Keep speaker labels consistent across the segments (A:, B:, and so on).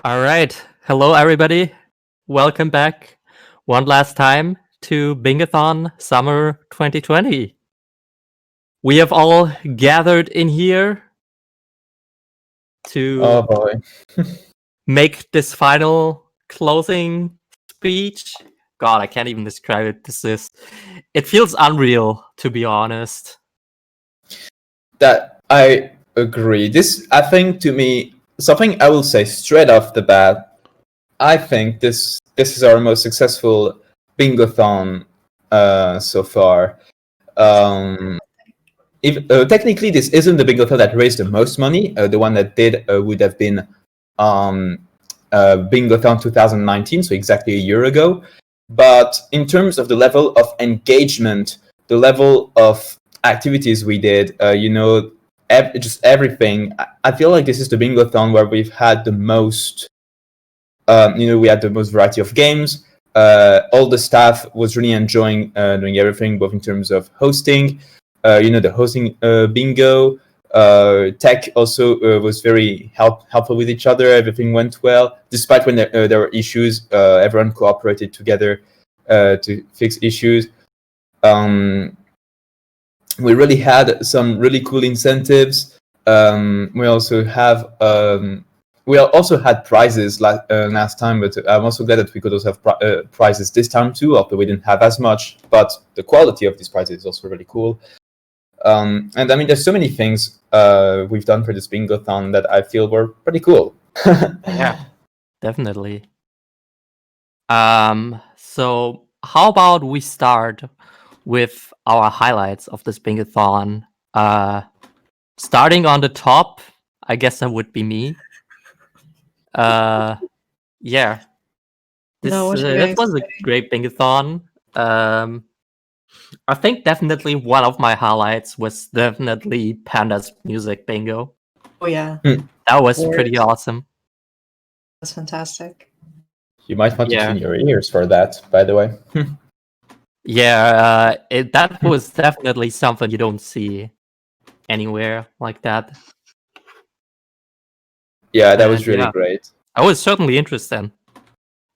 A: All right. Hello, everybody. Welcome back one last time to Bingothon Summer 2020. We have all gathered in here to
B: Oh boy.
A: make this final closing speech. God, I can't even describe it. It feels unreal, to be honest.
B: That I agree. I think, to me, something I will say straight off the bat. I think this is our most successful Bingothon so far. Technically, this isn't the Bingothon that raised the most money. The one that did would have been Bingothon 2019, so exactly a year ago. But in terms of the level of engagement, the level of activities we did, just everything, I feel like this is the Bingothon where we've had the most, we had the most variety of games. All the staff was really enjoying doing everything, both in terms of hosting, the hosting bingo. Tech also was very helpful with each other. Everything went well, despite when there were issues. Everyone cooperated together to fix issues. We really had some really cool incentives. We also had prizes last time, but I'm also glad that we could also have prizes this time too, although we didn't have as much. But the quality of these prizes is also really cool. And I mean, there's so many things we've done for this Bingothon that I feel were pretty cool.
A: Yeah, definitely. So how about we start with our highlights of this Bingothon? Starting on the top, I guess that would be me. Yeah. This was a great Bingothon. I think definitely one of my highlights was definitely Panda's music bingo.
C: Oh yeah.
A: That was pretty awesome.
C: That's fantastic.
B: You might want to tune your ears for that, by the way.
A: Yeah, that was definitely something you don't see anywhere like that.
B: Yeah, that was really great.
A: I was certainly interested.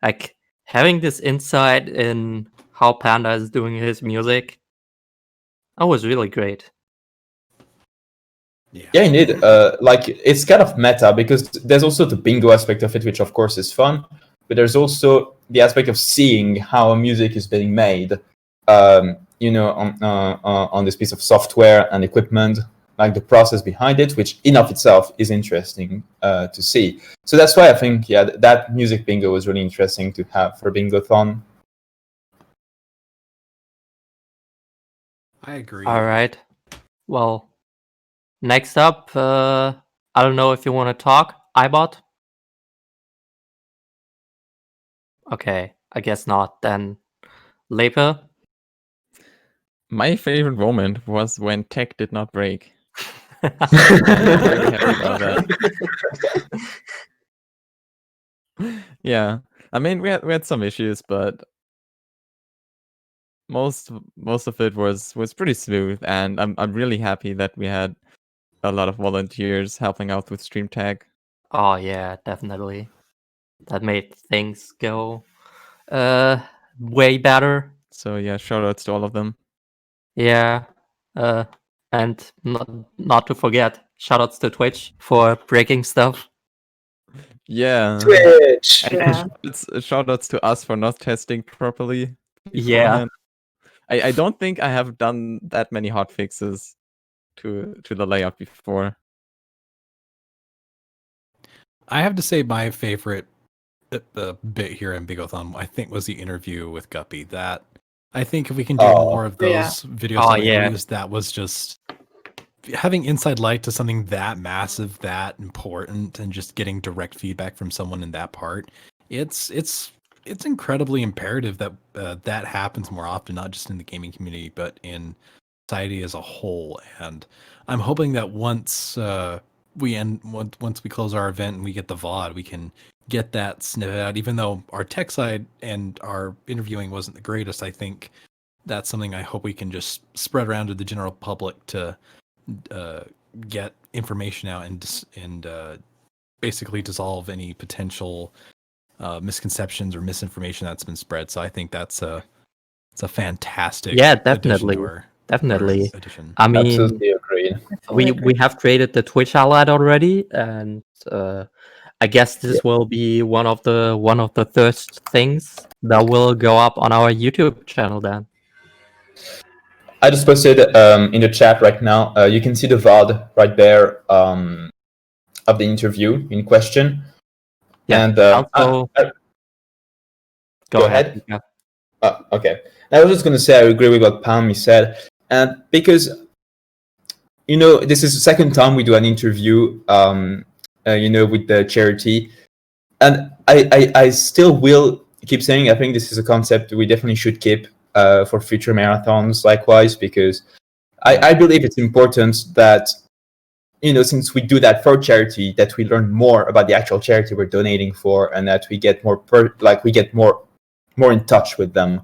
A: Like, having this insight in how Panda is doing his music, that was really great.
B: Yeah, indeed. It's kind of meta because there's also the bingo aspect of it, which of course is fun, but there's also the aspect of seeing how music is being made, on this piece of software and equipment, like the process behind it, which in of itself is interesting to see. So that's why I think, that music bingo was really interesting to have for Bingothon.
D: I agree.
A: All right. Well, next up, I don't know if you want to talk, iBot? Okay, I guess not. Then, Lepe?
E: My favorite moment was when tech did not break. I'm really happy about that. Yeah, I mean, we had some issues, but most of it was pretty smooth, and I'm really happy that we had a lot of volunteers helping out with stream tag.
A: Oh yeah, definitely. That made things go way better.
E: So yeah, shoutouts to all of them.
A: Yeah. And not to forget, shoutouts to Twitch for breaking stuff.
E: Yeah.
B: Twitch!
E: It's shoutouts to us for not testing properly.
A: Yeah.
E: I don't think I have done that many hotfixes to the layout before.
D: I have to say my favorite bit here in Bingothon, I think, was the interview with Guppy. That I think if we can do more of those videos interviews, that was just having inside light to something that massive, that important, and just getting direct feedback from someone in that part. It's incredibly imperative that that happens more often, not just in the gaming community, but in society as a whole. And I'm hoping that once we close our event and we get the VOD, we can get that snippet out. Even though our tech side and our interviewing wasn't the greatest, I think that's something I hope we can just spread around to the general public to get information out and basically dissolve any potential misconceptions or misinformation that's been spread. So I think it's a fantastic
A: definitely.
D: Addition.
A: I mean,
B: absolutely agreed.
A: We have created the Twitch highlight already, and I guess this will be one of the first things that will go up on our YouTube channel then.
B: I just posted in the chat right now. You can see the VOD right there of the interview in question.
A: Yeah.
B: And
A: also, go ahead. Yeah.
B: Okay. I was just going to say I agree with what Palmy said, and because this is the second time we do an interview, with the charity, and I still will keep saying I think this is a concept we definitely should keep for future marathons, likewise, because I believe it's important that since we do that for charity, that we learn more about the actual charity we're donating for, and that we get more more in touch with them.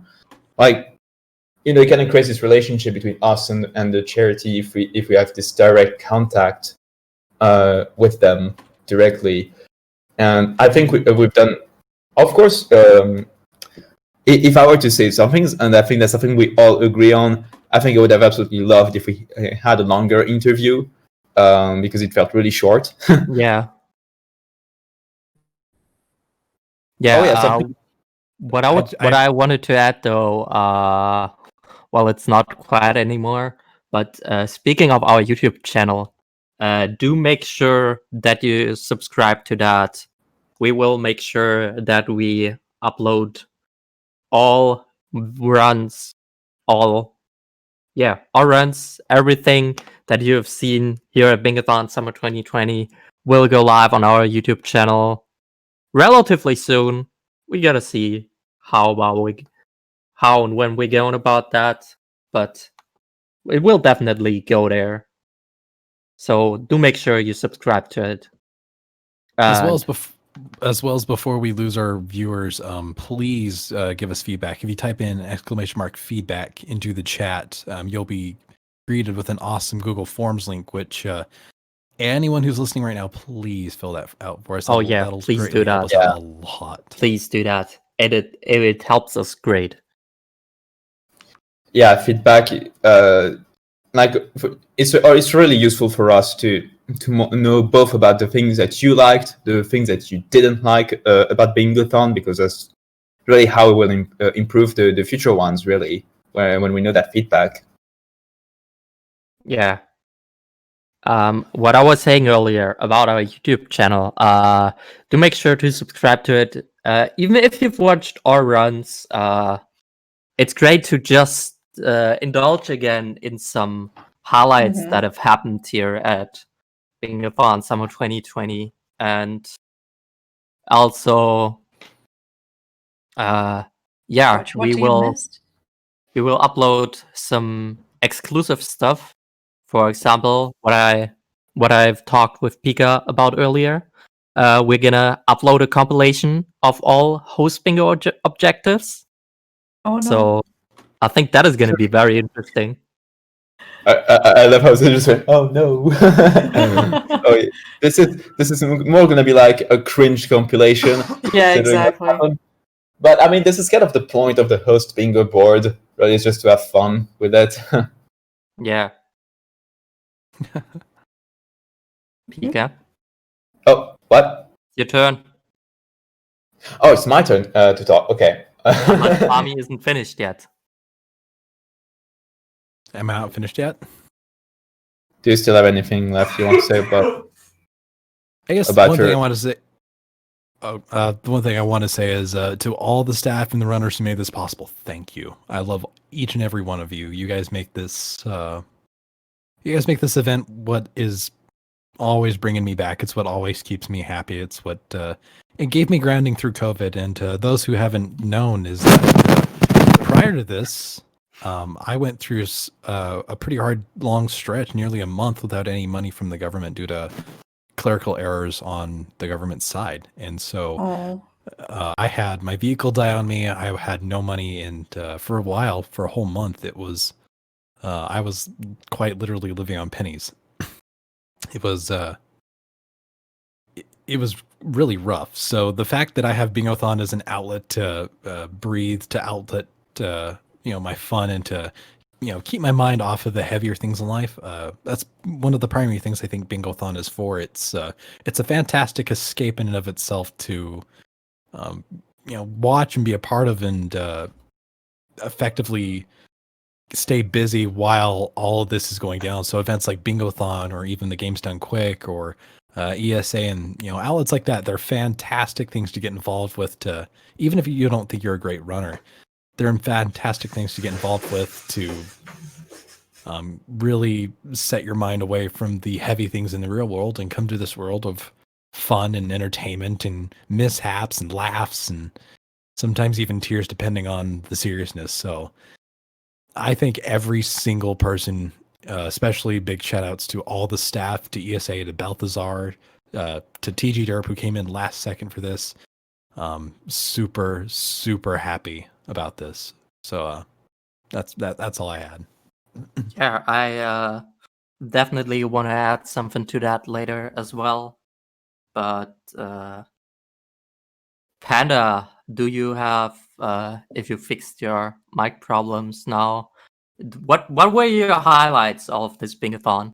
B: It kind of creates this relationship between us and the charity if we have this direct contact with them directly. And I think we've done, of course, if I were to say something, and I think that's something we all agree on, I think I would have absolutely loved if we had a longer interview, because it felt really short.
A: Yeah. What I wanted to add though, well, it's not quite anymore, but speaking of our YouTube channel, do make sure that you subscribe to that. We will make sure that we upload all runs, everything that you have seen here at Bingothon Summer 2020 will go live on our YouTube channel relatively soon. We gotta see how and when we're going about that, but it will definitely go there. So do make sure you subscribe to it.
D: As well as before we lose our viewers, please give us feedback. If you type in !feedback into the chat, you'll be greeted with an awesome Google Forms link, which anyone who's listening right now, please fill that out for us.
A: Please do that.
D: Help us out a lot.
A: Please do that. It helps us great.
B: Yeah, feedback. It's really useful for us to know both about the things that you liked, the things that you didn't like about Bingothon, because that's really how we will improve the future ones, really, when we know that feedback.
A: Yeah. What I was saying earlier about our YouTube channel, do make sure to subscribe to it. Even if you've watched our runs, it's great to just indulge again in some highlights that have happened here at Bingothon Summer 2020, and also, we will upload some exclusive stuff. For example, what I've talked with Pika about earlier. We're gonna upload a compilation of all host bingo objectives.
C: Oh no!
A: So I think that is gonna be very interesting.
B: I love how they just went, oh no. This is more gonna be like a cringe compilation.
C: Yeah, exactly.
B: But I mean, this is kind of the point of the host bingo board, really, is just to have fun with it.
A: Yeah. Pika.
B: Oh, what?
A: Your turn.
B: Oh, it's my turn to talk. Okay.
A: Army isn't finished yet.
D: Am I not finished yet?
B: Do you still have anything left you want to say about?
D: I guess the one thing I want to say is to all the staff and the runners who made this possible, thank you. I love each and every one of you. You guys make this. You guys make this event what is always bringing me back. It's what always keeps me happy. It's what it gave me grounding through COVID. And those who haven't known is that prior to this, I went through a pretty hard, long stretch, nearly a month without any money from the government due to clerical errors on the government side. And so I had my vehicle die on me. I had no money. And for a while, for a whole month, it was I was quite literally living on pennies. It was it was really rough. So the fact that I have Bingothon as an outlet to breathe, to outlet my fun, and to keep my mind off of the heavier things in life. That's one of the primary things I think Bingothon is for. It's a fantastic escape in and of itself to watch and be a part of, and effectively stay busy while all of this is going down. So events like Bingothon, or even the Games Done Quick, or ESA, and outlets like that, they're fantastic things to get involved with. To even if you don't think you're a great runner, they're fantastic things to get involved with to really set your mind away from the heavy things in the real world and come to this world of fun and entertainment and mishaps and laughs and sometimes even tears, depending on the seriousness. So I think every single person, especially big shout outs to all the staff, to ESA, to Balthazar, to TG Derp, who came in last second for this. Super, super happy about this. So that's all I had.
A: Yeah, I definitely want to add something to that later as well. But Panda, do you have, if you fixed your mic problems now, what were your highlights of this Bingothon?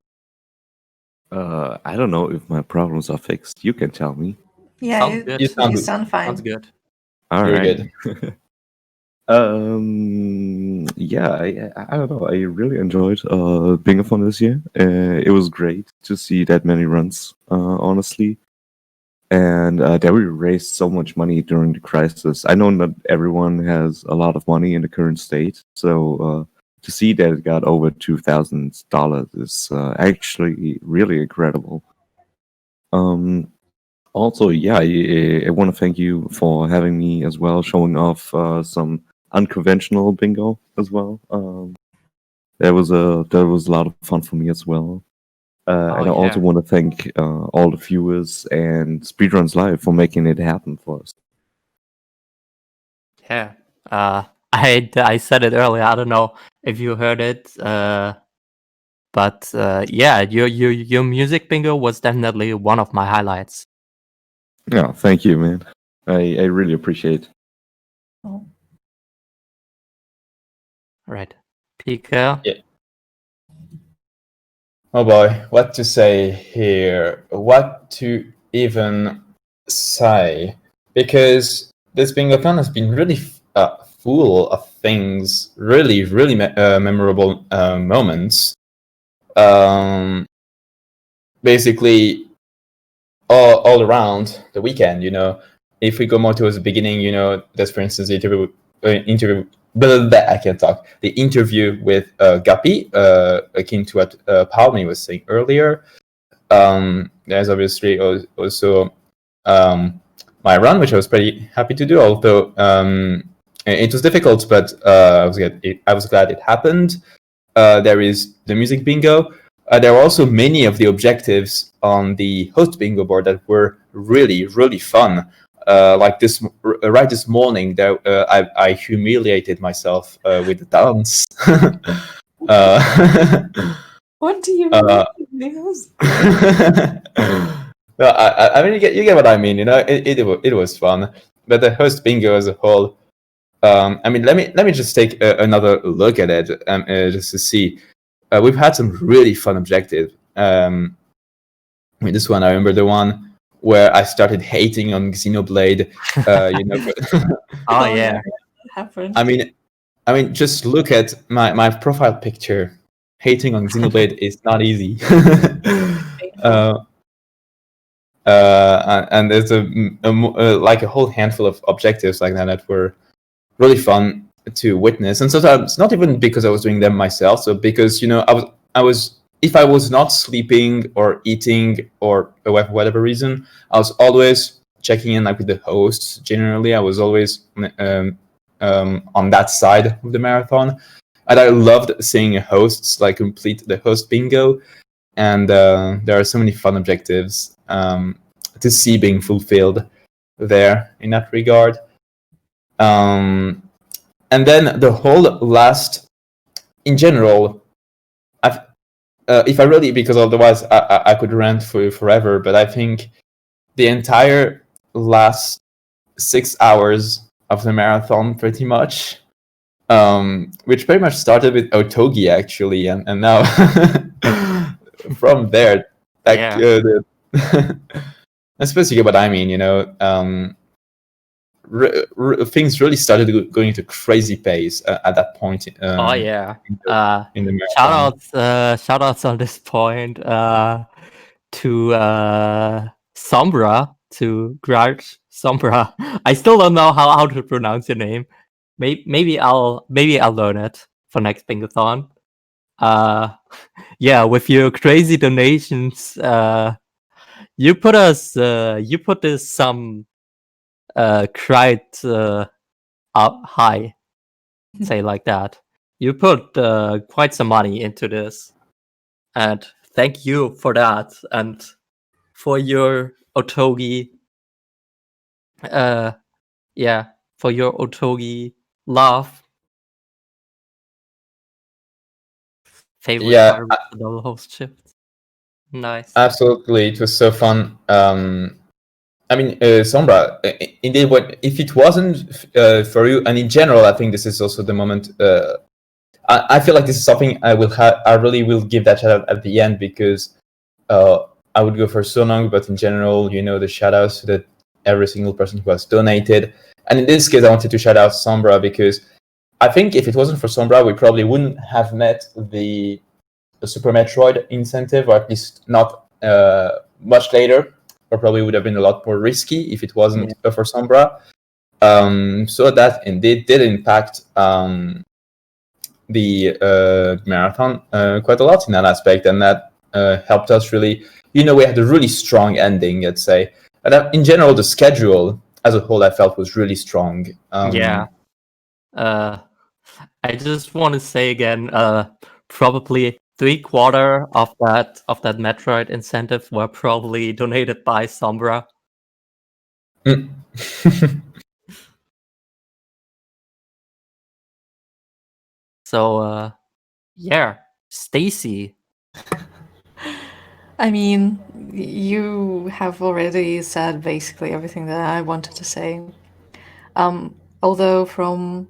F: I don't know if my problems are fixed. You can tell me.
C: Yeah,
A: Sounds good.
C: you sound fine.
A: Sounds good.
F: All
B: Very
F: right.
B: good.
F: Yeah, I don't know. I really enjoyed Bingothon this year. It was great to see that many runs, honestly. And that we raised so much money during the crisis. I know not everyone has a lot of money in the current state, so to see that it got over $2,000 is actually really incredible. Also, yeah, I want to thank you for having me as well, showing off some unconventional bingo as well. That was a lot of fun for me as well. And I also want to thank all the viewers and Speedruns Live for making it happen for us.
A: Yeah. I said it earlier. I don't know if you heard it. But yeah, your music bingo was definitely one of my highlights.
F: Yeah, thank you, man. I really appreciate it.
C: Oh.
A: Right. Pika?
B: Yeah. Oh boy, what to say here? What to even say? Because this Bingothon has been really full of things, really, really memorable moments. Basically, all around the weekend, if we go more towards the beginning, there's, for instance, the interview. I can't talk. The interview with Guppy, akin to what Palmy was saying earlier. There's obviously also my run, which I was pretty happy to do. Although it was difficult, but I was glad it happened. There is the music bingo. There are also many of the objectives on the host bingo board that were really, really fun. Like right this morning, I humiliated myself with the dance.
C: What do you mean?
B: No, I mean, you get what I mean. It was fun, but the host bingo as a whole. I mean, let me just take another look at it, just to see. We've had some really fun objectives. I mean, this one, I remember the one where I started hating on Xenoblade.
A: Oh yeah.
C: Happened.
B: I mean, just look at my profile picture. Hating on Xenoblade is not easy. And there's like a whole handful of objectives like that were really fun to witness, and sometimes not even because I was doing them myself, so because I was if I was not sleeping or eating or for whatever reason, I was always checking in like with the hosts. Generally, I was always on that side of the marathon, and I loved seeing hosts like complete the host bingo, and there are so many fun objectives to see being fulfilled there in that regard. And then the whole last, in general, if I really, because otherwise I could rant for forever, but I think the entire last 6 hours of the marathon, pretty much. Which pretty much started with Otogi actually, and now from there, like I suppose you get what I mean. Things really started going into crazy pace at that point. In the marathon.
A: Shoutouts on this point to Sombra, to Grart Sombra. I still don't know how to pronounce your name. Maybe I'll learn it for next Bingothon. With your crazy donations, you put this some quite up high, say like that. You put quite some money into this, and thank you for that, and for your Otogi. For your Otogi love. Favorite part of the double host shift. Nice.
B: Absolutely, it was so fun. I mean, Sombra, indeed, if it wasn't for you, and in general, I think this is also the moment. I feel like this is something I really will give that shout out at the end, because I would go for so long, but in general, the shout outs to every single person who has donated. And in this case, I wanted to shout out Sombra, because I think if it wasn't for Sombra, we probably wouldn't have met the Super Metroid incentive, or at least not much later, or probably would have been a lot more risky if it wasn't for Sombra. So that indeed did impact the marathon quite a lot in that aspect, and that helped us really. We had a really strong ending, let's say. And in general, the schedule as a whole, I felt was really strong.
A: I just want to say again, probably 3/4 of that Metroid incentive were probably donated by Sombra. So Stacy.
C: I mean, you have already said basically everything that I wanted to say. Although from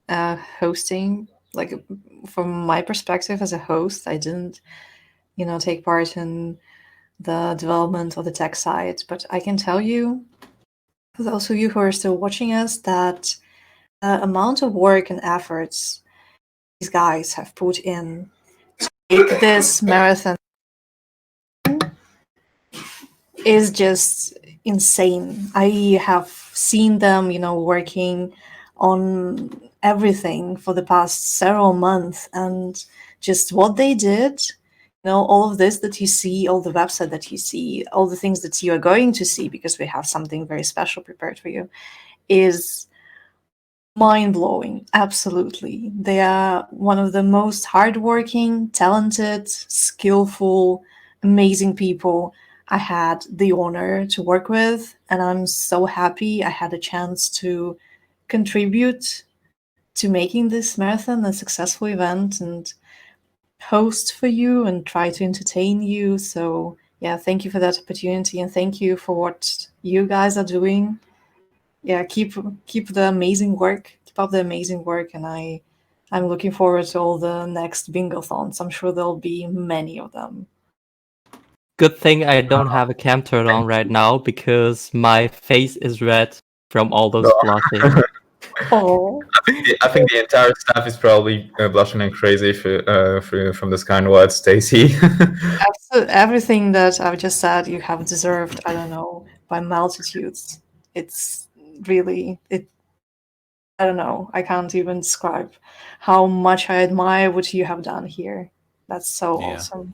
C: hosting, like from my perspective as a host, I didn't, take part in the development of the tech side, but I can tell you, for those of you who are still watching us, that the amount of work and efforts these guys have put in to make this marathon is just insane. I have seen them, working on everything for the past several months, and just what they did, all of this that you see, all the website that you see, all the things that you are going to see, because we have something very special prepared for you, is mind-blowing. Absolutely. They are one of the most hardworking, talented, skillful, amazing people I had the honor to work with, and I'm so happy I had a chance to contribute to making this marathon a successful event and host for you and try to entertain you. So thank you for that opportunity, and thank you for what you guys are doing. Keep the amazing work. Keep up the amazing work, and I'm looking forward to all the next Bingothons. I'm sure there'll be many of them.
A: Good thing I don't have a cam turned on right now, because my face is red from all those blushing.
C: Oh,
B: I think the entire staff is probably blushing and crazy from this kind word, Stacy.
C: Absolutely, everything that I've just said, you have deserved. I don't know, by multitudes. It's really I don't know. I can't even describe how much I admire what you have done here. That's so awesome.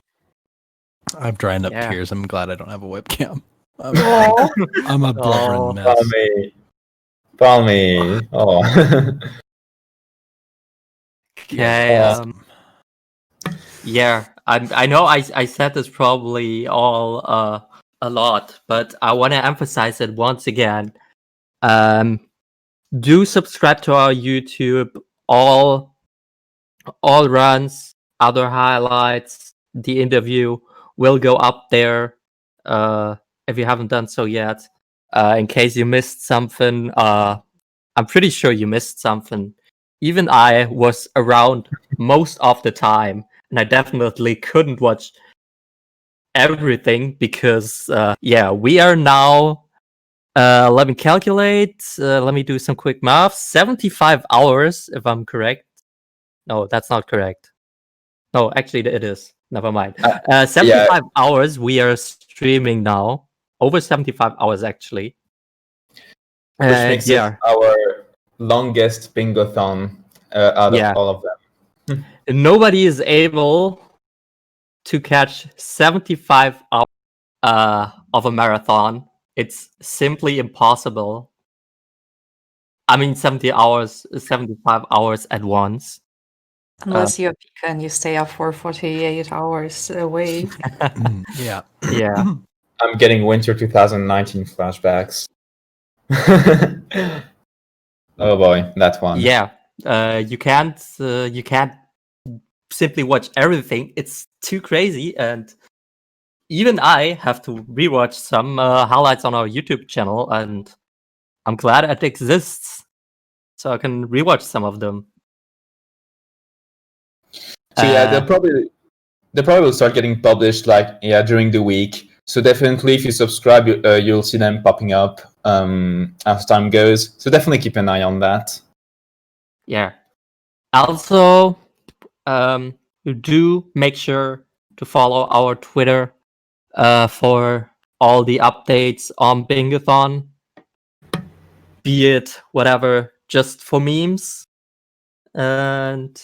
D: I'm drying up tears. I'm glad I don't have a webcam. I'm a blubbering mess.
B: Palmy. Oh.
A: Okay. I know I said this probably all a lot, but I want to emphasize it once again. Do subscribe to our YouTube. All runs, other highlights, the interview will go up there if you haven't done so yet. In case you missed something, I'm pretty sure you missed something. Even I was around most of the time, and I definitely couldn't watch everything because, we are now, let me calculate, let me do some quick math, 75 hours, if I'm correct. No, that's not correct. No, actually it is. Never mind. 75 hours we are streaming now. Over 75 hours, actually.
B: Which makes it our longest Bingothon out of all of them.
A: Nobody is able to catch 75 hours of a marathon. It's simply impossible. I mean, 75 hours at once.
C: Unless you're Pika and you stay up for 48 hours away.
D: Yeah.
B: I'm getting Winter 2019 flashbacks. Oh boy, that one.
A: Yeah, you can't simply watch everything. It's too crazy, and even I have to rewatch some highlights on our YouTube channel, and I'm glad it exists, so I can rewatch some of them.
B: So they'll probably will start getting published during the week. So definitely, if you subscribe, you'll see them popping up as time goes. So definitely keep an eye on that.
A: Yeah. Also, do make sure to follow our Twitter for all the updates on Bingothon. Be it whatever, just for memes. And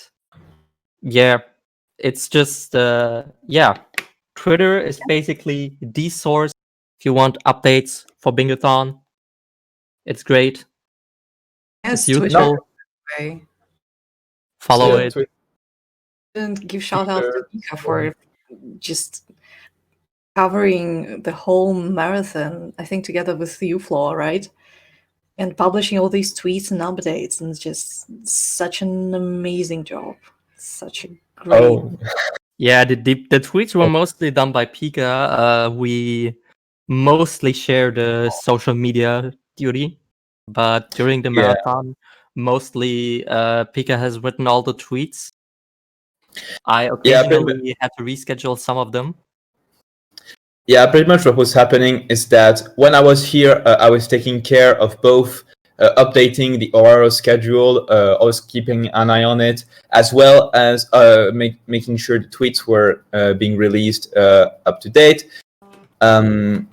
A: it's just Twitter is basically the source if you want updates for Bingothon. It's great.
C: Yes,
A: it's useful. Follow it.
C: And give shout out to Pika for just covering the whole marathon, I think together with you, Flo, right? And publishing all these tweets and updates, and it's just such an amazing job. Such a great...
A: Yeah, the tweets were mostly done by Pika. We mostly share the social media duty, but during the marathon, mostly Pika has written all the tweets. I occasionally had to reschedule some of them.
B: Yeah, pretty much what was happening is that when I was here, I was taking care of both updating the ORO schedule, always keeping an eye on it, as well as making sure the tweets were being released up to date. And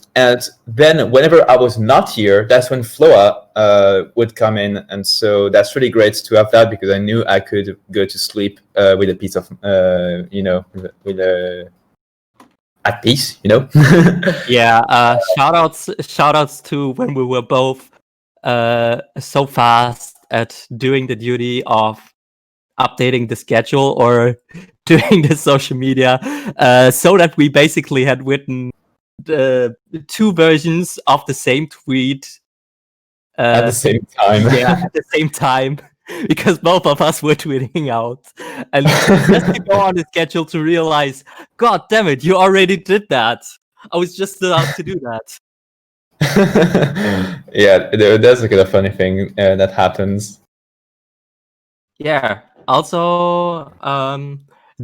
B: then whenever I was not here, that's when Floa would come in. And so that's really great to have that, because I knew I could go to sleep with a piece of, at peace,
A: Yeah, shoutouts to when we were both so fast at doing the duty of updating the schedule or doing the social media, so that we basically had written the two versions of the same tweet
B: at the same time.
A: Yeah, at the same time. Because both of us were tweeting out, and just to go on the schedule to realize, God damn it, you already did that. I was just about to do that.
B: Yeah, there's a kind of funny thing that happens.
A: Yeah. Also,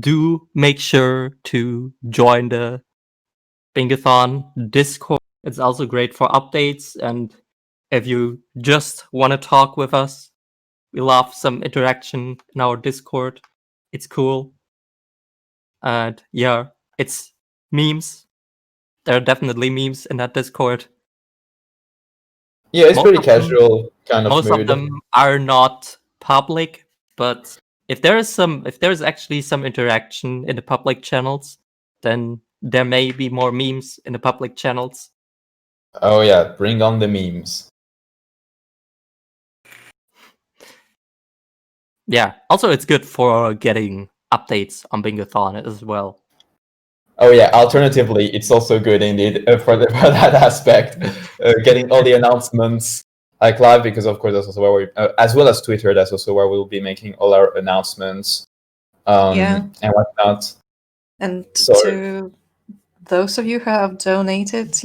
A: do make sure to join the Bingothon Discord. It's also great for updates, and if you just want to talk with us, we love some interaction in our Discord. It's cool. And yeah, it's memes. There are definitely memes in that Discord.
B: Yeah, it's pretty casual kind of
A: mood. Most of them are not public, but if there is actually some interaction in the public channels, then there may be more memes in the public channels.
B: Oh yeah, bring on the memes.
A: Yeah, also it's good for getting updates on Bingothon as well.
B: Oh yeah, alternatively, it's also good indeed for that aspect, getting all the announcements live, because of course that's also where we, as well as Twitter, that's also where we'll be making all our announcements and whatnot.
C: And to those of you who have donated,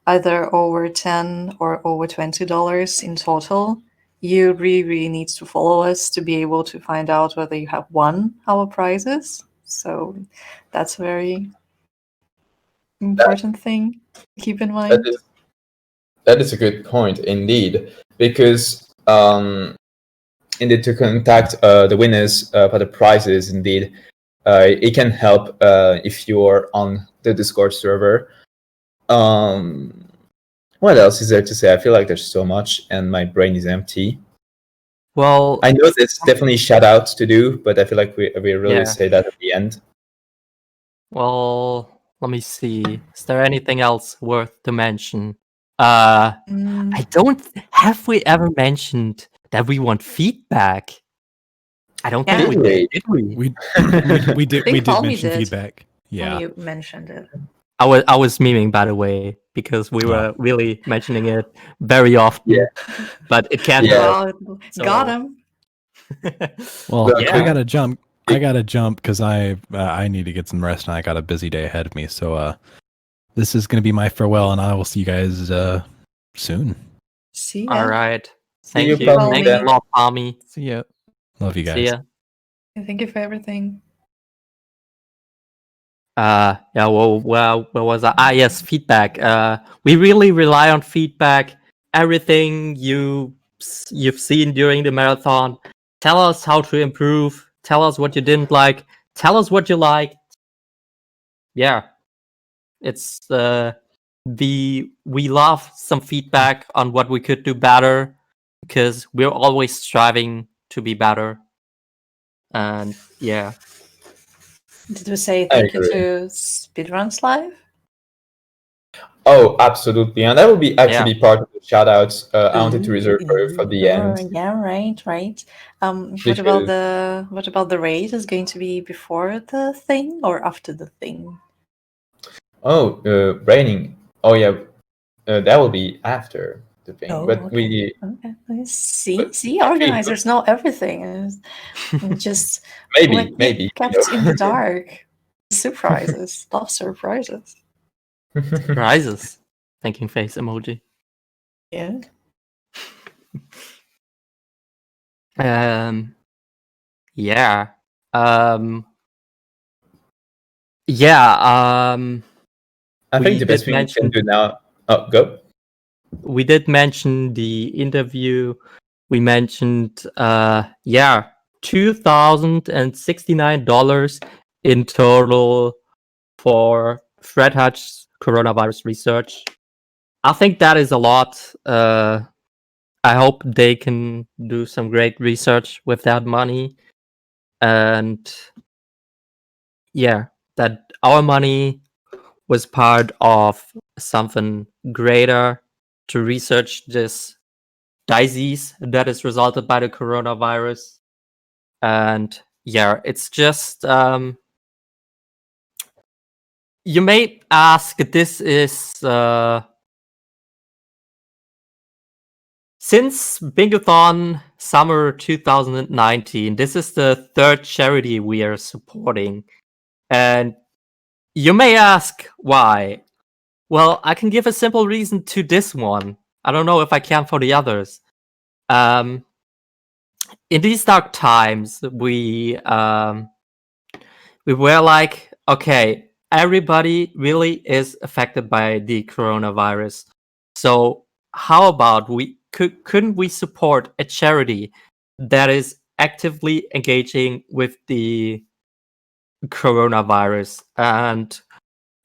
C: either over $10 or over $20 in total, you really need to follow us to be able to find out whether you have won our prizes. So that's a very important thing to keep in mind.
B: That is a good point indeed, because indeed to contact the winners for the prizes, indeed, it can help if you're on the Discord server. What else is there to say? I feel like there's so much, and my brain is empty.
A: Well,
B: I know there's definitely shout-outs to do, but I feel like we really say that at the end.
A: Well, let me see. Is there anything else worth to mention? I don't. Have we ever mentioned that we want feedback? I don't think we did. Did we?
D: We did.
C: I
D: We
C: think
D: did
C: Tommy
D: mention
C: did.
D: feedback. Yeah.
C: You mentioned it.
A: I was memeing, by the way, because we were really mentioning it very often.
B: Yeah.
A: But it can't.
B: Yeah.
C: Well, got him.
D: Well,
B: Yeah.
D: I gotta jump. Because I need to get some rest, and I got a busy day ahead of me. So this is gonna be my farewell, and I will see you guys soon.
C: See ya.
A: All right.
B: See you,
A: Thank you.
B: Tommy.
A: Thanks a lot, Tommy.
E: See ya.
D: Love you guys.
A: See ya.
C: Thank you for everything.
A: Yeah, well, where was I? Yes, feedback. We really rely on feedback. Everything you've seen during the marathon. Tell us how to improve. Tell us what you didn't like. Tell us what you liked. Yeah, it's we love some feedback on what we could do better, because we're always striving to be better. And yeah.
C: Did we say thank you to Speedruns Live?
B: Oh, absolutely. And that will be actually part of the shoutouts. I wanted to reserve for the end.
C: Yeah, right. What about the raid? Is going to be before the thing or after the thing?
B: Oh, raining. Oh yeah, that will be after the thing.
C: Oh,
B: but
C: okay. See, organizers know everything. And just
B: maybe
C: kept in the dark. Surprises, love surprises.
A: Surprises. Thinking face emoji.
C: Yeah.
A: Yeah.
B: I think the best thing we can do now. Oh, go.
A: We did mention the interview. We mentioned $2,069 in total for Fred Hutch's coronavirus research. I think that is a lot. I hope they can do some great research with that money. And yeah, that our money was part of something greater to research this disease that is resulted by the coronavirus. And yeah, it's just you may ask, this is since Bingothon Summer 2019, this is the third charity we are supporting. And you may ask why. Well, I can give a simple reason to this one. I don't know if I can for the others. In these dark times, we were like, okay, everybody really is affected by the coronavirus. So how about couldn't we support a charity that is actively engaging with the coronavirus? And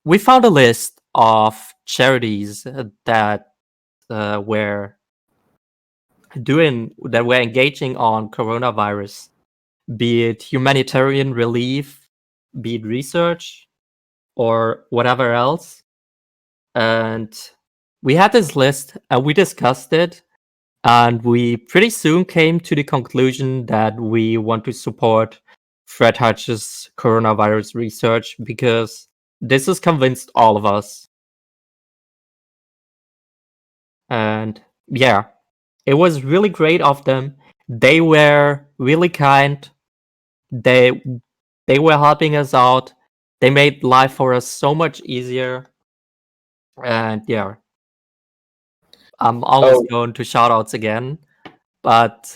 A: we found a list of charities that were engaging on coronavirus, be it humanitarian relief, be it research, or whatever else. And we had this list and we discussed it, and we pretty soon came to the conclusion that we want to support Fred Hutch's coronavirus research, because this has convinced all of us. And yeah, it was really great of them. They were really kind. They were helping us out. They made life for us so much easier. And yeah, I'm almost going to shoutouts again, but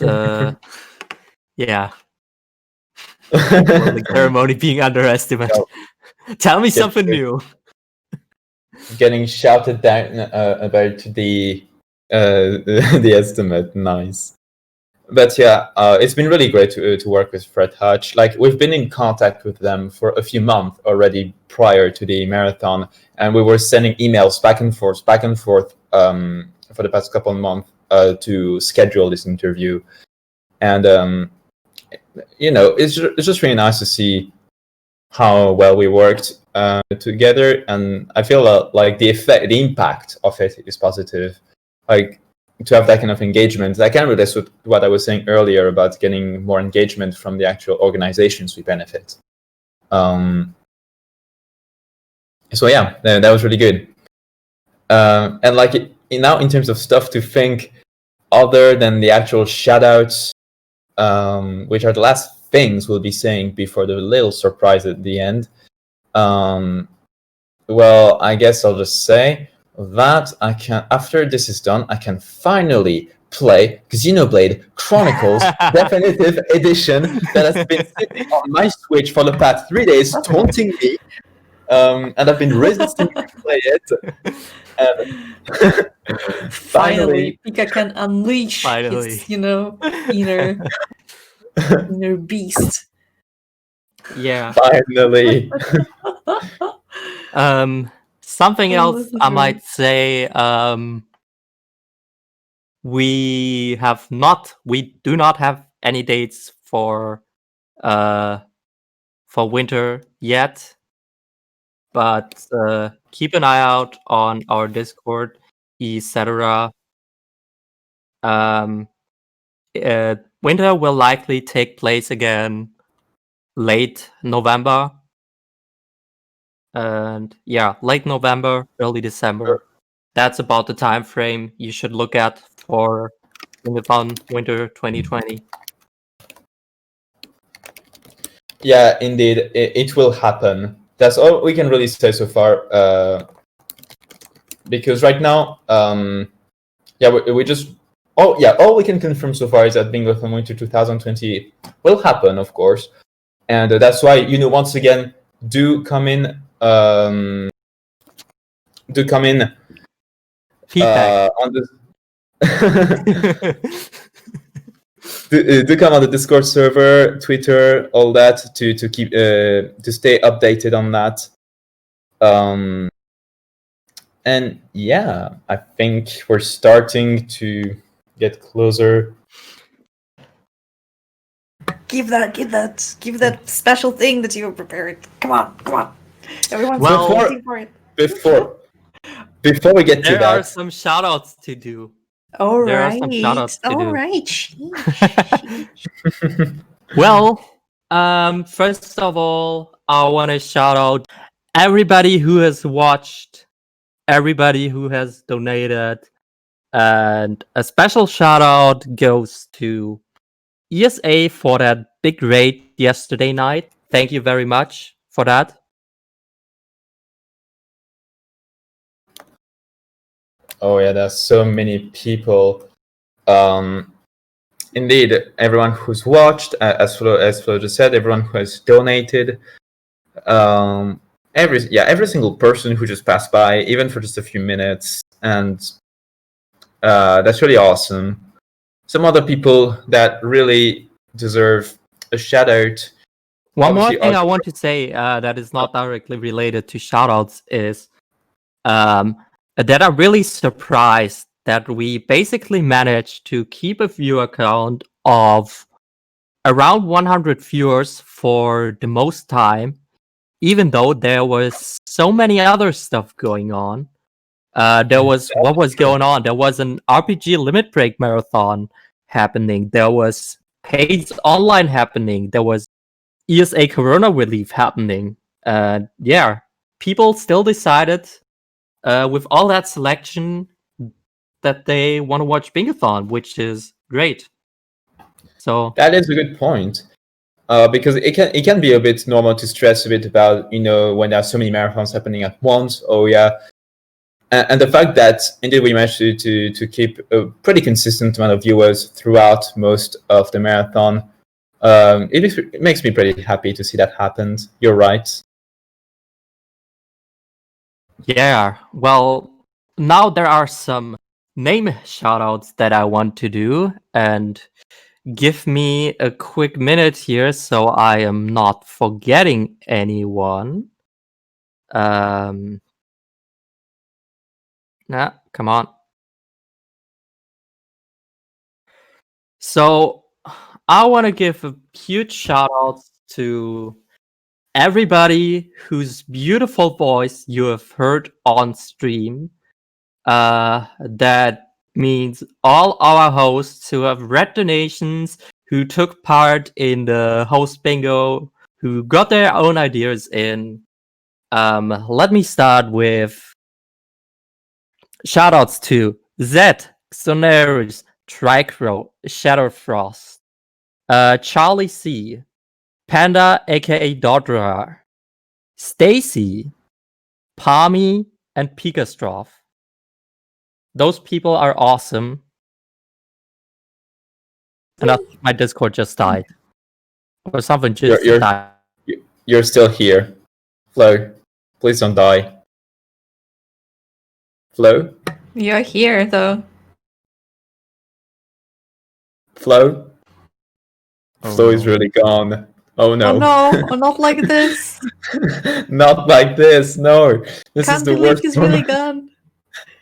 A: yeah. Closing ceremony being underestimated.
B: No.
A: Tell me something new.
B: Getting shouted down about the estimate. Nice. But yeah, it's been really great to work with Fred Hutch. Like, we've been in contact with them for a few months already prior to the marathon, and we were sending emails back and forth for the past couple of months to schedule this interview. And it's just really nice to see how well we worked together, and I feel like the impact of it is positive. Like, to have that kind of engagement, that kind of relates with what I was saying earlier about getting more engagement from the actual organizations we benefit. So yeah, that was really good. And like now, in terms of stuff to think, other than the actual shoutouts, which are the last things we'll be saying before the little surprise at the end. Well, I guess I'll just say that after this is done, I can finally play Xenoblade Chronicles Definitive Edition that has been sitting on my Switch for the past 3 days, taunting me, and I've been resisting to play it.
C: Finally, Pika can unleash his, inner beast.
A: Yeah.
B: Finally.
A: Something else I might say. We do not have any dates for winter yet, but keep an eye out on our Discord, etc. Winter will likely take place again late November. And yeah, late November, early December. That's about the time frame you should look at for Bingothon Winter 2020.
B: Yeah, indeed, it will happen. That's all we can really say so far. Because right now, we just all we can confirm so far is that Bingothon Winter 2020 will happen, of course, and that's why once again do come in.
A: Feedback.
B: On the do come on the Discord server, Twitter, all that to keep to stay updated on that. And yeah, I think we're starting to get closer.
C: Give that special thing that you prepared. Come on. Everyone's waiting for it.
B: Before we get to that,
A: there are some shoutouts to do.
C: All
A: there
C: right.
A: Are some shoutouts to do.
C: Right.
A: Well, first of all, I want to shout out everybody who has watched, everybody who has donated, and a special shout out goes to ESA for that big raid yesterday night. Thank you very much for that.
B: Oh yeah, there's so many people. Indeed, everyone who's watched, as Flo just said, everyone who has donated, every single person who just passed by, even for just a few minutes, and that's really awesome. Some other people that really deserve a shout out.
A: One more thing I want to say that is not directly related to shoutouts is that I'm really surprised that we basically managed to keep a viewer count of around 100 viewers for the most time, even though there was so many other stuff going on. What was going on? There was an RPG Limit Break marathon happening. There was PAIDS Online happening. There was ESA Corona Relief happening. Yeah, people still decided with all that selection that they want to watch Bingothon, which is great. So
B: that is a good point. because it can be a bit normal to stress a bit about, when there are so many marathons happening at once. And the fact that indeed we managed to keep a pretty consistent amount of viewers throughout most of the marathon, it makes me pretty happy to see that happen. You're right.
A: Yeah, well, now there are some name shoutouts that I want to do, and give me a quick minute here so I am not forgetting anyone. Nah, come on. So I want to give a huge shout out to everybody whose beautiful voice you have heard on stream. That means all our hosts who have read donations, who took part in the host bingo, who got their own ideas in. Let me start with shoutouts to Zed, Xonerus, Tricro, Shadowfrost, Charlie C, Panda aka Dodra, Stacy, Palmy, and Pikastroff. Those people are awesome. And my Discord just died. Or something just died.
B: You're still here. Flo, please don't die. Flo?
C: You're here, though.
B: Flo? Flo is really gone. Oh no.
C: Oh no, oh, not like this.
B: Not like this, no. This
C: Can't
B: is the
C: believe
B: worst.
C: he's really gone.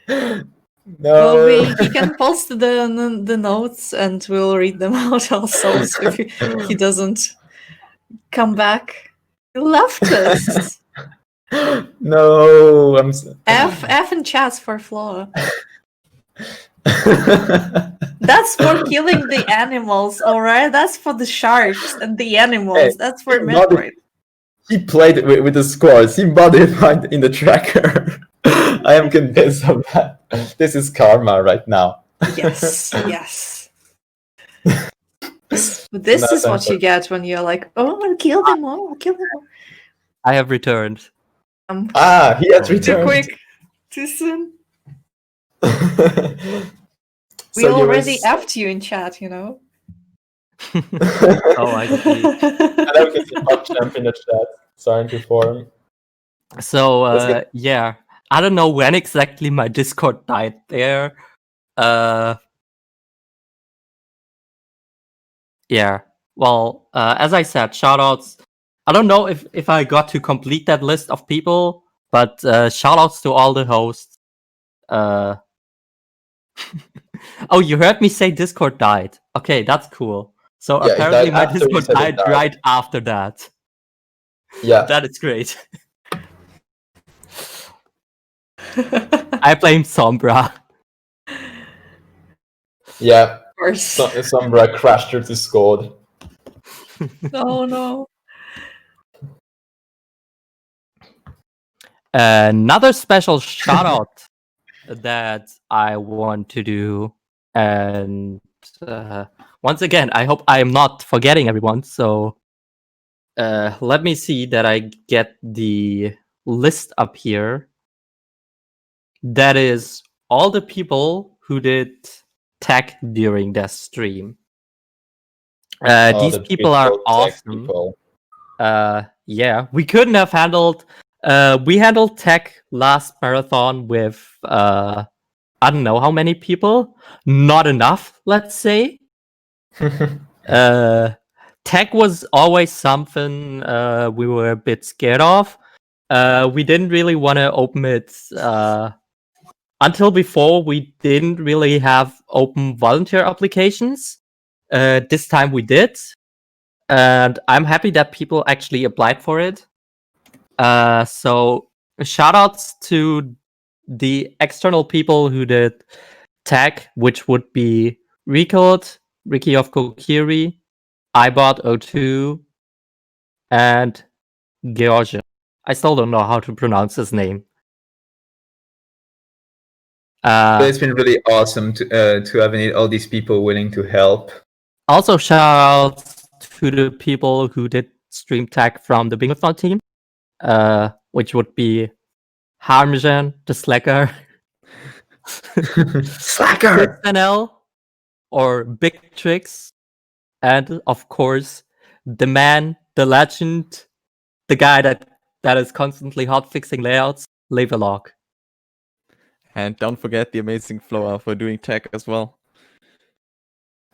B: No.
C: Well, he can post the notes and we'll read them out ourselves if he doesn't come back. He left us.
B: No,
C: F in chats for Flo. That's for killing the animals, alright? That's for the sharks and the animals.
B: Hey,
C: that's for Metroid.
B: He played with the scores. He modified in the tracker. I am convinced of that. This is karma right now.
C: Yes, yes. This is what you get when you're like, oh, I'll kill them all, I'll kill them all.
A: I have returned.
B: He has returned.
C: Too quick, too soon. We
B: So
C: already effed you in chat, you know?
A: Oh, I see.
B: I know we can see PogChamp in the chat, starting to form.
A: So, yeah. I don't know when exactly my Discord died there. Yeah. Well, as I said, shoutouts. I don't know if I got to complete that list of people, but shoutouts to all the hosts. Oh, you heard me say Discord died. Okay, that's cool. So
B: Yeah,
A: apparently my
B: after you
A: Discord
B: said it
A: died right after that.
B: Yeah.
A: That is great. I blame Sombra.
B: Yeah.
C: Of course.
B: Sombra crashed her Discord.
C: Oh no.
A: Another special shout out that I want to do, and once again, I hope I am not forgetting everyone. So let me see that I get the list up here. That is all the people who did tech during that stream. These people are awesome. Yeah, we couldn't have handled. We handled tech last marathon with I don't know how many people. Not enough, let's say. Tech was always something we were a bit scared of. We didn't really want to open it until before. We didn't really have open volunteer applications. This time we did, and I'm happy that people actually applied for it. So shoutouts to the external people who did tech, which would be Recode, Ricky of Kokiri, iBot02, and Georgia. I still don't know how to pronounce his name.
B: But it's been really awesome to have all these people willing to help.
A: Also, shout out to the people who did stream tech from the Bingothon team, which would be Harmjan, the Slacker,
B: Slacker!
A: NL, or Big Tricks, and of course, the man, the legend, the guy that is constantly hotfixing layouts, Levelog.
E: And don't forget the amazing Floa for doing tech as well.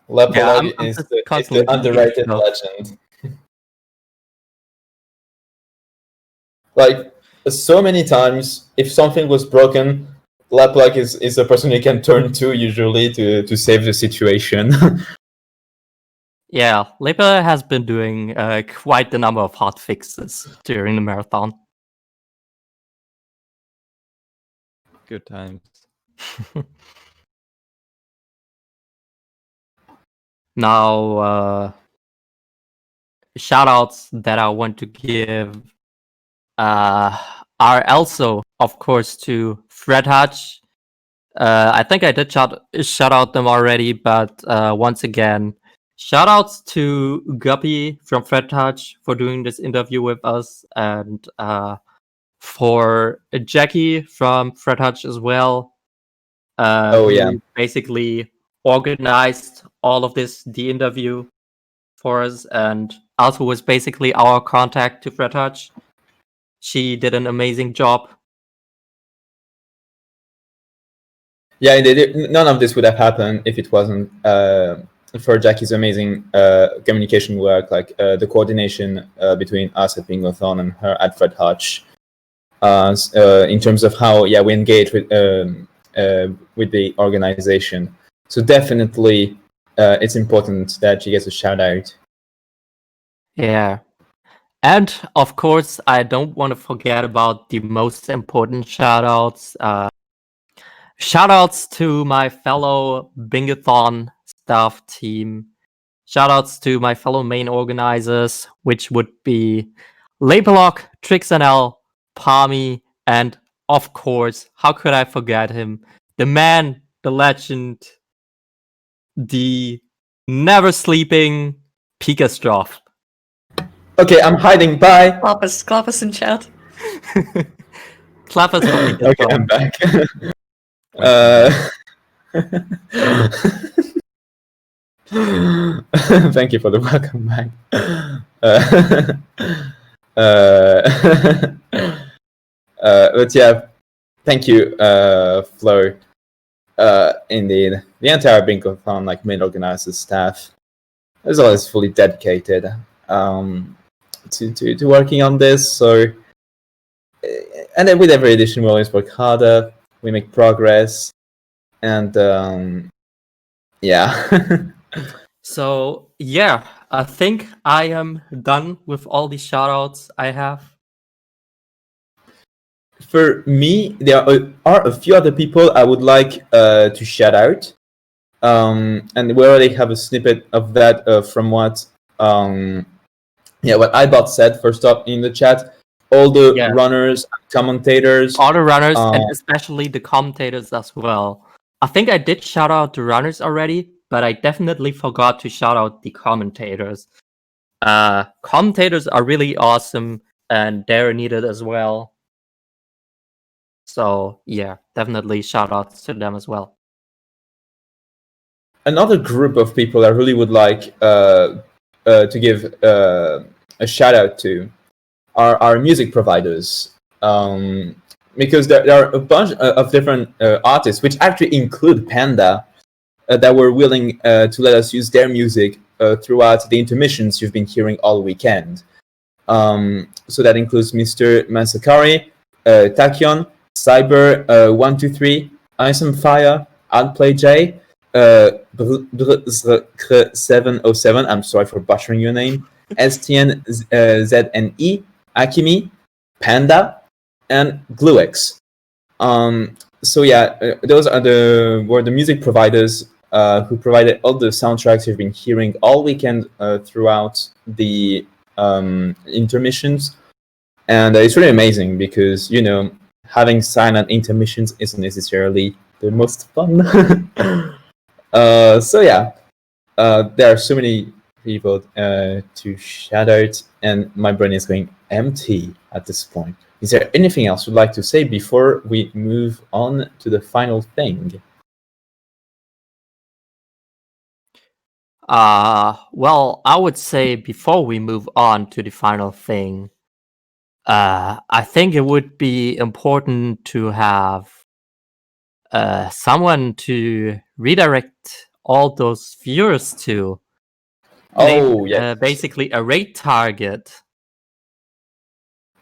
B: Lepolog is the underrated legend. Like, so many times, if something was broken, Lepolog is the person you can turn to usually to save the situation.
A: Yeah, Lepa has been doing quite the number of hot fixes during the marathon.
E: Good times.
A: Now, shoutouts that I want to give are also, of course, to Fred Hutch. I think I did shout out them already, but once again, shoutouts to Guppy from Fred Hutch for doing this interview with us, and for Jackie from Fred Hutch as well. Who basically organized all of the interview for us, and also was basically our contact to Fred Hutch. She did an amazing job.
B: Yeah, none of this would have happened if it wasn't for Jackie's amazing communication work, like the coordination between us at Bingothon and her at Fred Hutch, in terms of how we engage with the organization. So definitely, it's important that she gets a shout out.
A: Yeah. And of course, I don't want to forget about the most important shoutouts. Shoutouts to my fellow Bingothon staff team. Shoutouts to my fellow main organizers, which would be Labellock, TrixNL, Palmy, and of course, how could I forget him? The man, the legend, the never sleeping Pikastroph.
B: Okay, I'm hiding. Bye.
C: Clap us in chat.
A: Clap us for Pikastroph.
B: Okay, I'm back. Thank you for the welcome back. But yeah, thank you, Flo. Indeed, the entire Bingothon, like main organizers, staff, is always fully dedicated to working on this. So, and then with every edition, we always work harder. We make progress, and yeah.
A: So yeah, I think I am done with all the shoutouts I have.
B: For me, there are a few other people I would like to shout out, and we already have a snippet of that from what iBot said first up in the chat. All the runners, commentators,
A: all the runners, and especially the commentators as well. I think I did shout out the runners already, but I definitely forgot to shout out the commentators. Commentators are really awesome, and they're needed as well. So yeah, definitely shout outs to them as well.
B: Another group of people I really would like to give a shout out to are our music providers, because there are a bunch of different artists, which actually include Panda, that were willing to let us use their music throughout the intermissions you've been hearing all weekend. So that includes Mr. Masakari, Tachyon, Cyber 123, Ice and Fire, Outplay J, 707. I'm sorry for butchering your name. STN ZNE, Akimi, Panda, and Gluex. So yeah, those are were the music providers who provided all the soundtracks you've been hearing all weekend throughout the intermissions, and it's really amazing because having silent intermissions isn't necessarily the most fun. So yeah, there are so many people to shout out, and my brain is going empty at this point. Is there anything else you'd like to say before we move on to the final thing?
A: Well, I would say before we move on to the final thing, I think it would be important to have someone to redirect all those viewers to.
B: Yes.
A: Basically a rate target.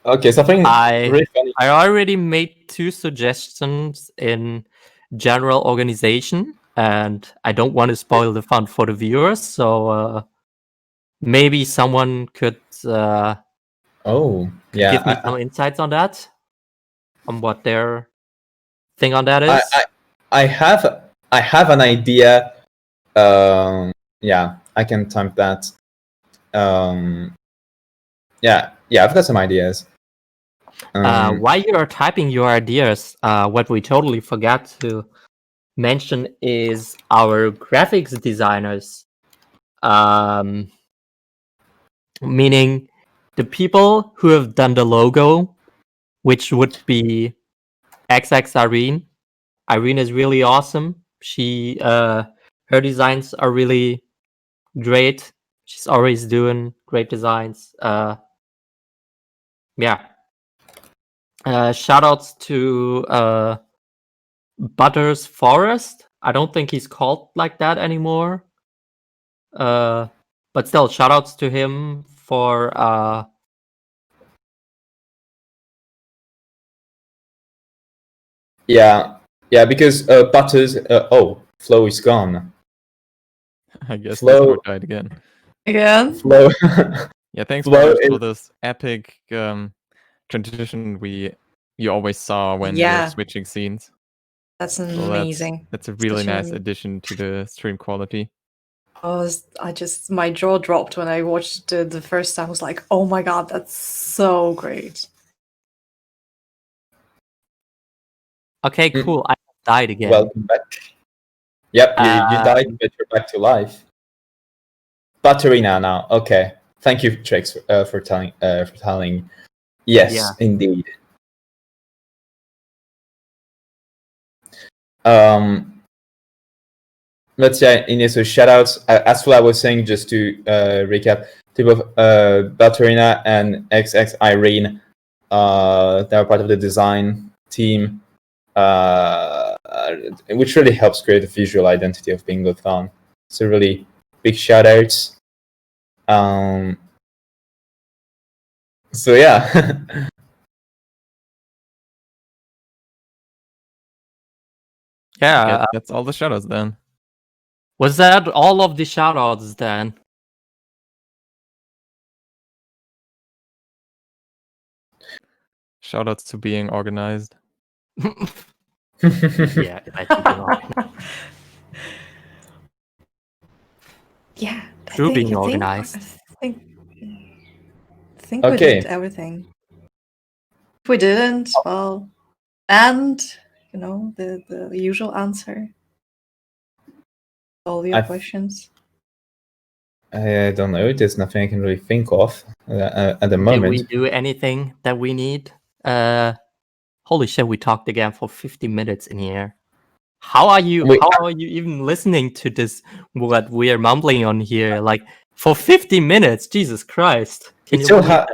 B: Okay, something really funny.
A: I already made 2 suggestions in general organization, and I don't want to spoil the fun for the viewers, so maybe someone could give me some insights on that, on what their thing on that is.
B: I have an idea. Yeah, I can type that. Yeah, I've got some ideas.
A: While you are typing your ideas, what we totally forgot to mention is our graphics designers. Meaning the people who have done the logo, which would be XX Irene. Irene is really awesome. She her designs are really great. She's always doing great designs. Shoutouts to Butters Forest. I don't think he's called like that anymore. But still, shoutouts to him for
B: because Butters. Flo is gone.
E: I guess
B: Flo
E: Discord died again.
B: Flo.
E: Yeah, thanks
B: Flo
E: for this epic transition you always saw when you're switching scenes.
C: That's amazing.
E: That's a really nice addition to the stream quality.
C: My jaw dropped when I watched the first time. I was like, oh my god, that's so great.
A: Okay, cool. I died again.
B: Welcome back. Yep, you died, but you're back to life. Batterina now. Okay. Thank you, Trix, for telling. Yes, indeed. Let's say so shoutouts. As I was saying, just to recap, type of Batterina and XX Irene, they are part of the design team, which really helps create the visual identity of Bingothon. So really big shoutouts. So yeah.
A: Yeah,
E: that's all the shoutouts then.
A: Was that all of the shoutouts then?
E: Shoutouts to being organized.
A: Yeah,
C: yeah.
A: True being organized.
C: I think we did everything. If we didn't, well, and the usual answer. All your questions.
B: I don't know. There's nothing I can really think of at the moment.
A: Did we do anything that we need? Holy shit! We talked again for 50 minutes in here. How are you even listening to this? What we are mumbling on here, like for 50 minutes? Jesus Christ! Can you believe that?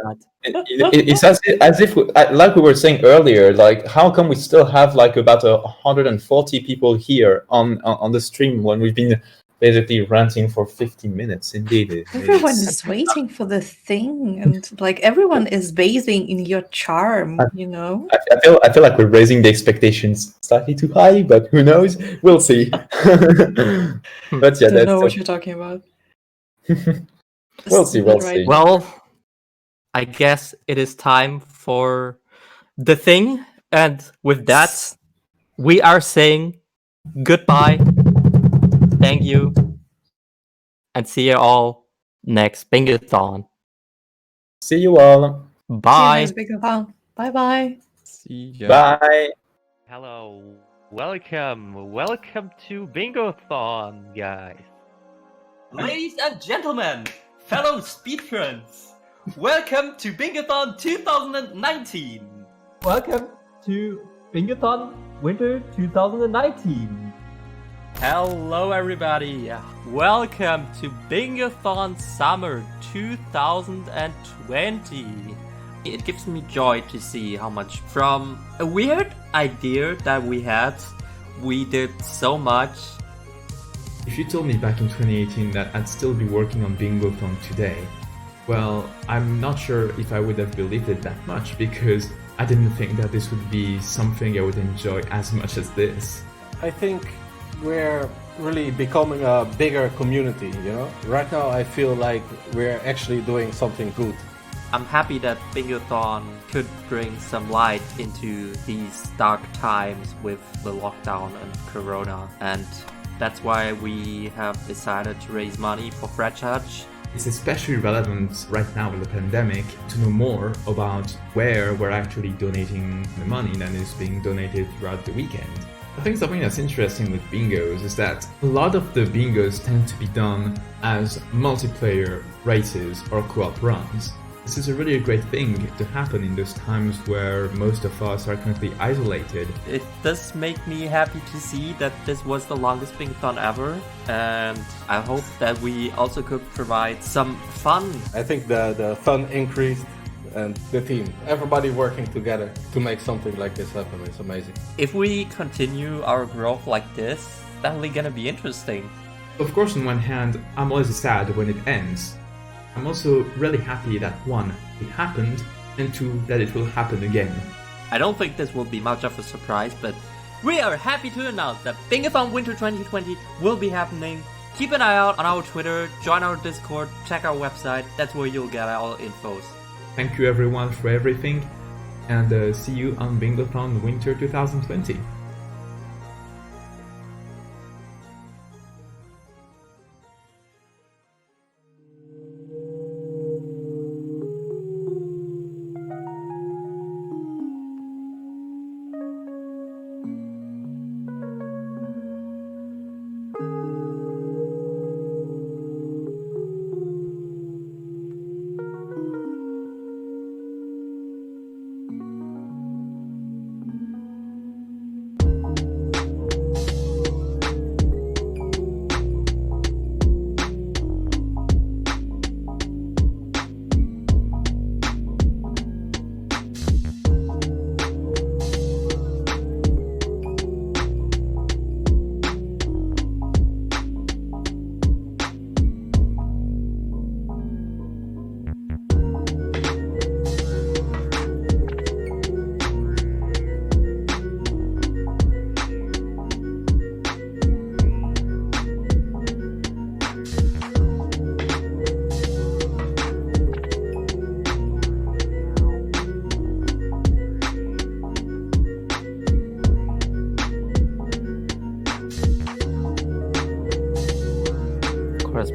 B: It's as if like we were saying earlier, like how come we still have like about 140 people here on the stream when we've been basically ranting for 50 minutes? Indeed,
C: everyone is waiting for the thing, and like everyone is bathing in your charm.
B: I feel like we're raising the expectations slightly too high, but who knows? We'll see. But yeah,
C: I don't know what you're talking about.
B: We'll see.
A: Well, I guess it is time for the thing, and with that, we are saying goodbye. Thank you, and see you all next Bingothon.
B: See you all.
A: Bye.
C: See you next Bingothon. Bye.
E: See ya.
B: Bye.
A: Hello. Welcome to Bingothon, guys. Ladies and gentlemen, fellow speedruns, welcome to Bingothon 2019. Welcome to Bingothon Winter 2019. Hello everybody, welcome to Bingothon Summer 2020. It gives me joy to see how much from a weird idea that we had, we did so much.
B: If you told me back in 2018 that I'd still be working on Bingothon today, well, I'm not sure if I would have believed it that much, because I didn't think that this would be something I would enjoy as much as this.
G: I think we're really becoming a bigger community, you know? Right now I feel like we're actually doing something good.
A: I'm happy that Bingothon could bring some light into these dark times with the lockdown and Corona, and that's why we have decided to raise money for Fred Hutch.
B: It's especially relevant right now with the pandemic to know more about where we're actually donating the money that is being donated throughout the weekend. I think something that's interesting with bingos is that a lot of the bingos tend to be done as multiplayer races or co-op runs. This is a really great thing to happen in those times where most of us are currently isolated.
A: It does make me happy to see that this was the longest Bingothon ever, and I hope that we also could provide some fun.
G: I think the fun increased and the team, everybody working together to make something like this happen is amazing.
A: If we continue our growth like this, it's definitely gonna be interesting.
B: Of course, on one hand, I'm always sad when it ends. I'm also really happy that 1, it happened, and 2, that it will happen again.
A: I don't think this will be much of a surprise, but we are happy to announce that Bingothon Winter 2020 will be happening. Keep an eye out on our Twitter, join our Discord, check our website, that's where you'll get all infos.
B: Thank you everyone for everything, and see you on Bingothon Winter 2020.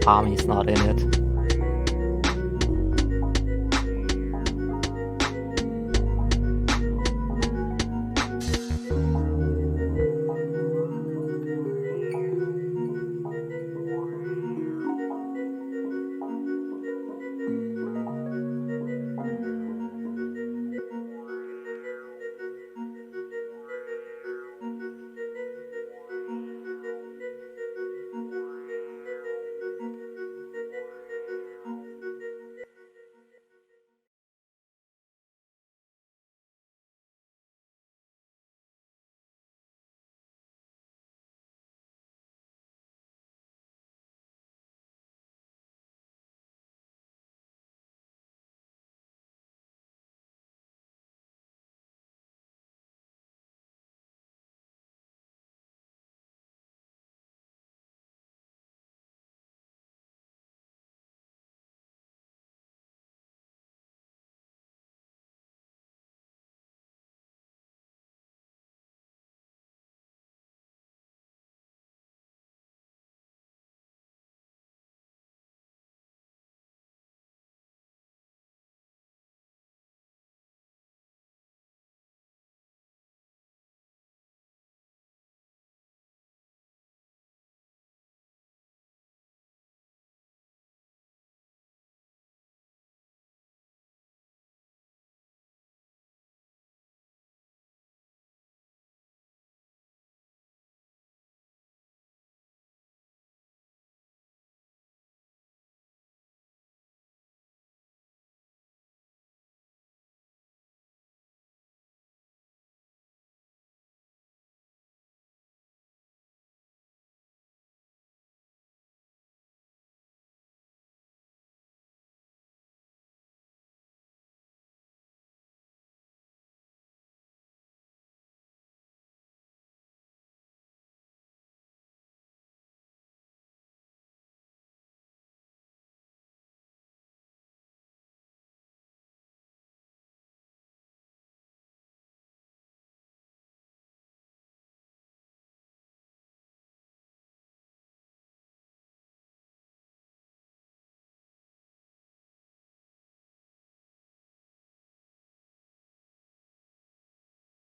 A: Palmy's not in it.